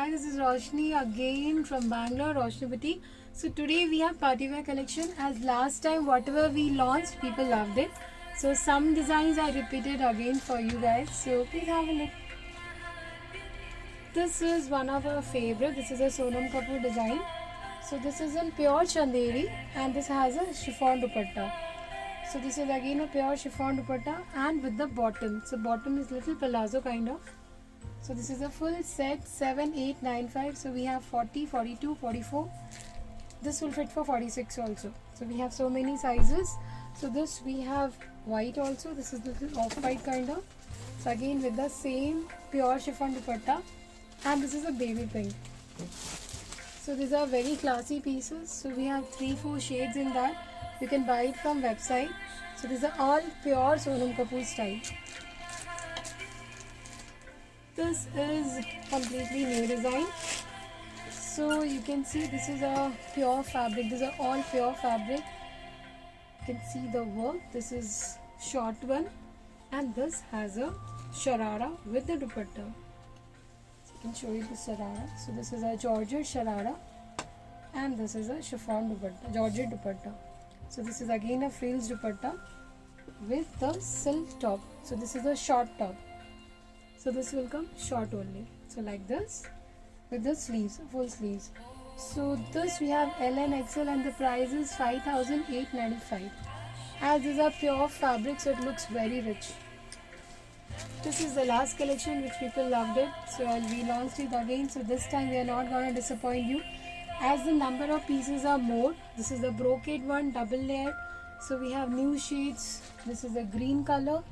Hi, this is Roshni again from Bangalore, Roshni Boutique. So today we have party wear collection. As last time whatever we launched, people loved it. So some designs I repeated again for you guys. So please have a look. This is one of our favorite. This is a Sonam Kapoor design. So this is in pure Chanderi and this has a chiffon dupatta. So this is again a pure chiffon dupatta and with the bottom. So bottom is little palazzo kind of. So this is a full set 7, 8, 9, 5. So we have 40, 42, 44. This will fit for 46 also. So we have so many sizes. So this we have white also. This is little off-white kind of. So again with the same pure chiffon dupatta. And this is a baby pink. So these are very classy pieces. So we have 3-4 shades in that. You can buy it from website. So these are all pure Sonam Kapoor style. This is completely new design. So you can see this is a pure fabric. These are all pure fabric. You can see the work. This is short one and this has a sharara with the dupatta. So I can show you the sharara. So this is a Georgette sharara and this is a chiffon dupatta, Georgette dupatta. So this is again a frills dupatta with the silk top. So this is a short top. So this will come short only. So like this with the sleeves, full sleeves. So this we have L and XL and the price is 5,895. As these are pure fabric, so it looks very rich. This is the last collection which people loved it. So I'll relaunch it again. So this time we are not gonna disappoint you. As the number of pieces are more, this is the brocade one, double layer. So we have new shades. This is a green color.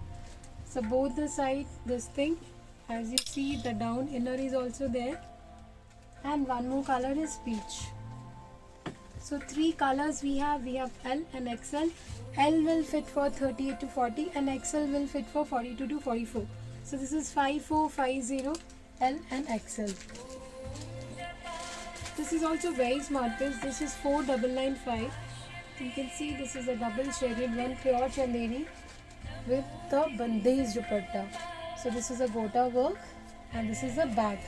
So both the side, this thing. As you see, the down inner is also there. And one more color is peach. So 3 colors we have. We have L and XL. L will fit for 38 to 40 and XL will fit for 42 to 44. So this is 5450 L and XL. This is also very smart piece. This is 4995. You can see this is a double shaded one, pure Chanderi with the bandage dupatta. So this is a gota work and this is a bag.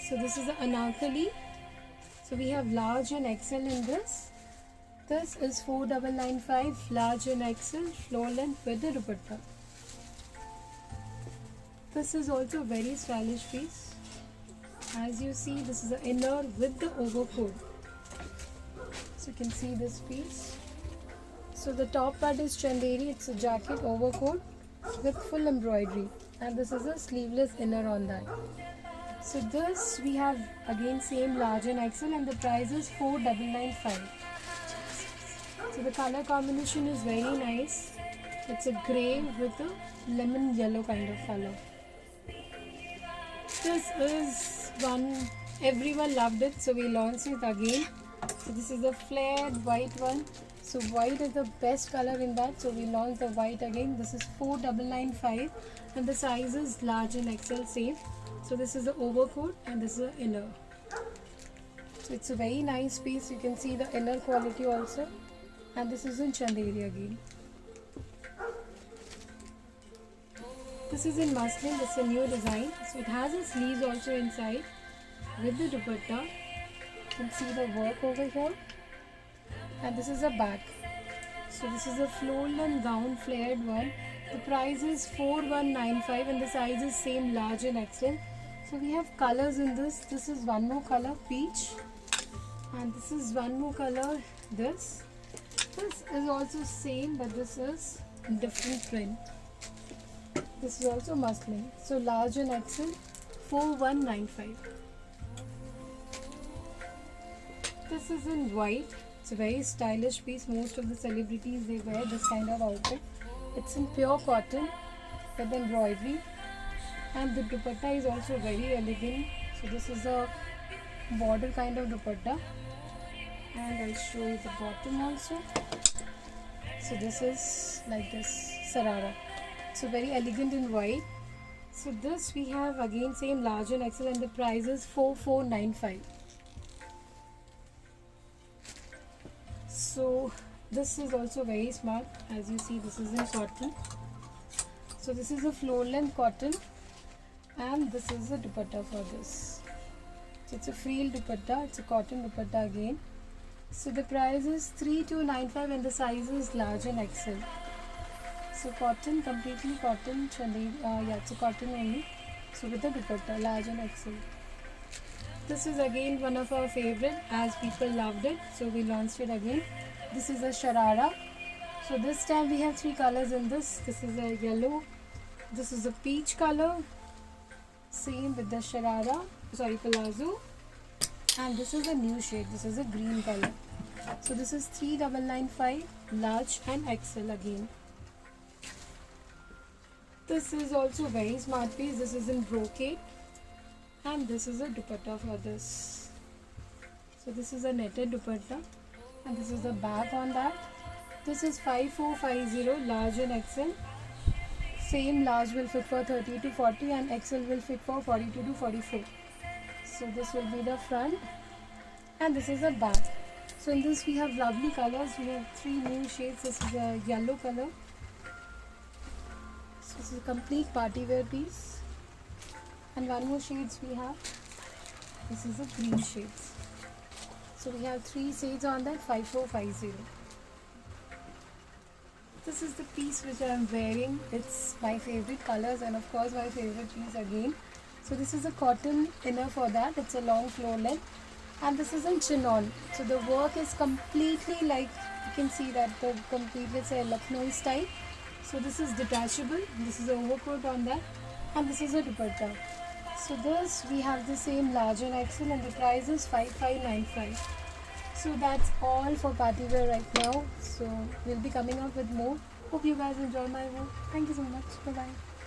So this is the anarkali. So we have large and XL in this. This is 4995, large and XL, floor length with the dupatta. This is also very stylish piece. As you see, this is the inner with the overcoat. So you can see this piece. So the top part is Chanderi. It's a jacket overcoat with full embroidery. And this is a sleeveless inner on that. So this we have again same large and XL and the price is 4995. So the color combination is very nice. It's a grey with a lemon yellow kind of color. This is one everyone loved it, so we launched it again. So this is the flared white one. So white is the best color in that, so we launched the white again. This is 4995 and the size is large and XL same. So this is the overcoat and this is the inner. So it's a very nice piece. You can see the inner quality also. And this is in Chanderi again. This is in muslin. This is a new design. So it has a sleeves also inside with the dupatta. You can see the work over here. And this is a back. So this is a floral gown flared one. The price is 4195 and the size is same large and XL. So we have colors in this. This is one more color, peach. And this is one more color, this. This is also same but this is different print. This is also muslin. So large and XL, 4195. This is in white. It's a very stylish piece. Most of the celebrities they wear this kind of outfit. It's in pure cotton with embroidery. And the dupatta is also very elegant. So this is a border kind of dupatta. And I'll show you the bottom also. So this is like this sarara. So very elegant in white. So this we have again same large and XL and the price is 4495. So this is also very smart. As you see, this is in cotton. So this is a floor length cotton and this is the dupatta for this. So it's a frill dupatta, it's a cotton dupatta again. So the price is 3295 and the size is large and XL. So cotton, completely cotton, yeah, it's a cotton only. So with the dupatta, large and XL. This is again one of our favorite as people loved it. So we launched it again. This is a sharara. So this time we have three colors in this. This is a yellow. This is a peach color. Same with the sharara, sorry, palazzo. And this is a new shade. This is a green color. So this is 3995, large and XL again. This is also very smart piece. This is in brocade. And this is a dupatta for this. So this is a netted dupatta. And this is the back on that. This is 5450, large and XL. Same large will fit for 30 to 40 and XL will fit for 42 to 44. So this will be the front. And this is the back. So in this we have lovely colors. We have three new shades. This is a yellow color. So this is a complete party wear piece. And one more shades we have. This is a green shades. So we have three shades on that, 5450. This is the piece which I am wearing. It's my favorite colors and of course my favorite piece again. So this is a cotton inner for that. It's a long floor length. And this is in chinon. So the work is completely like, you can see that the complete, let's say, Lucknow style. So this is detachable. This is a overcoat on that. And this is a dupatta. So this we have the same large and XL and the price is 5595. So that's all for party wear right now. So we'll be coming up with more. Hope you guys enjoy my work. Thank you so much. Bye bye.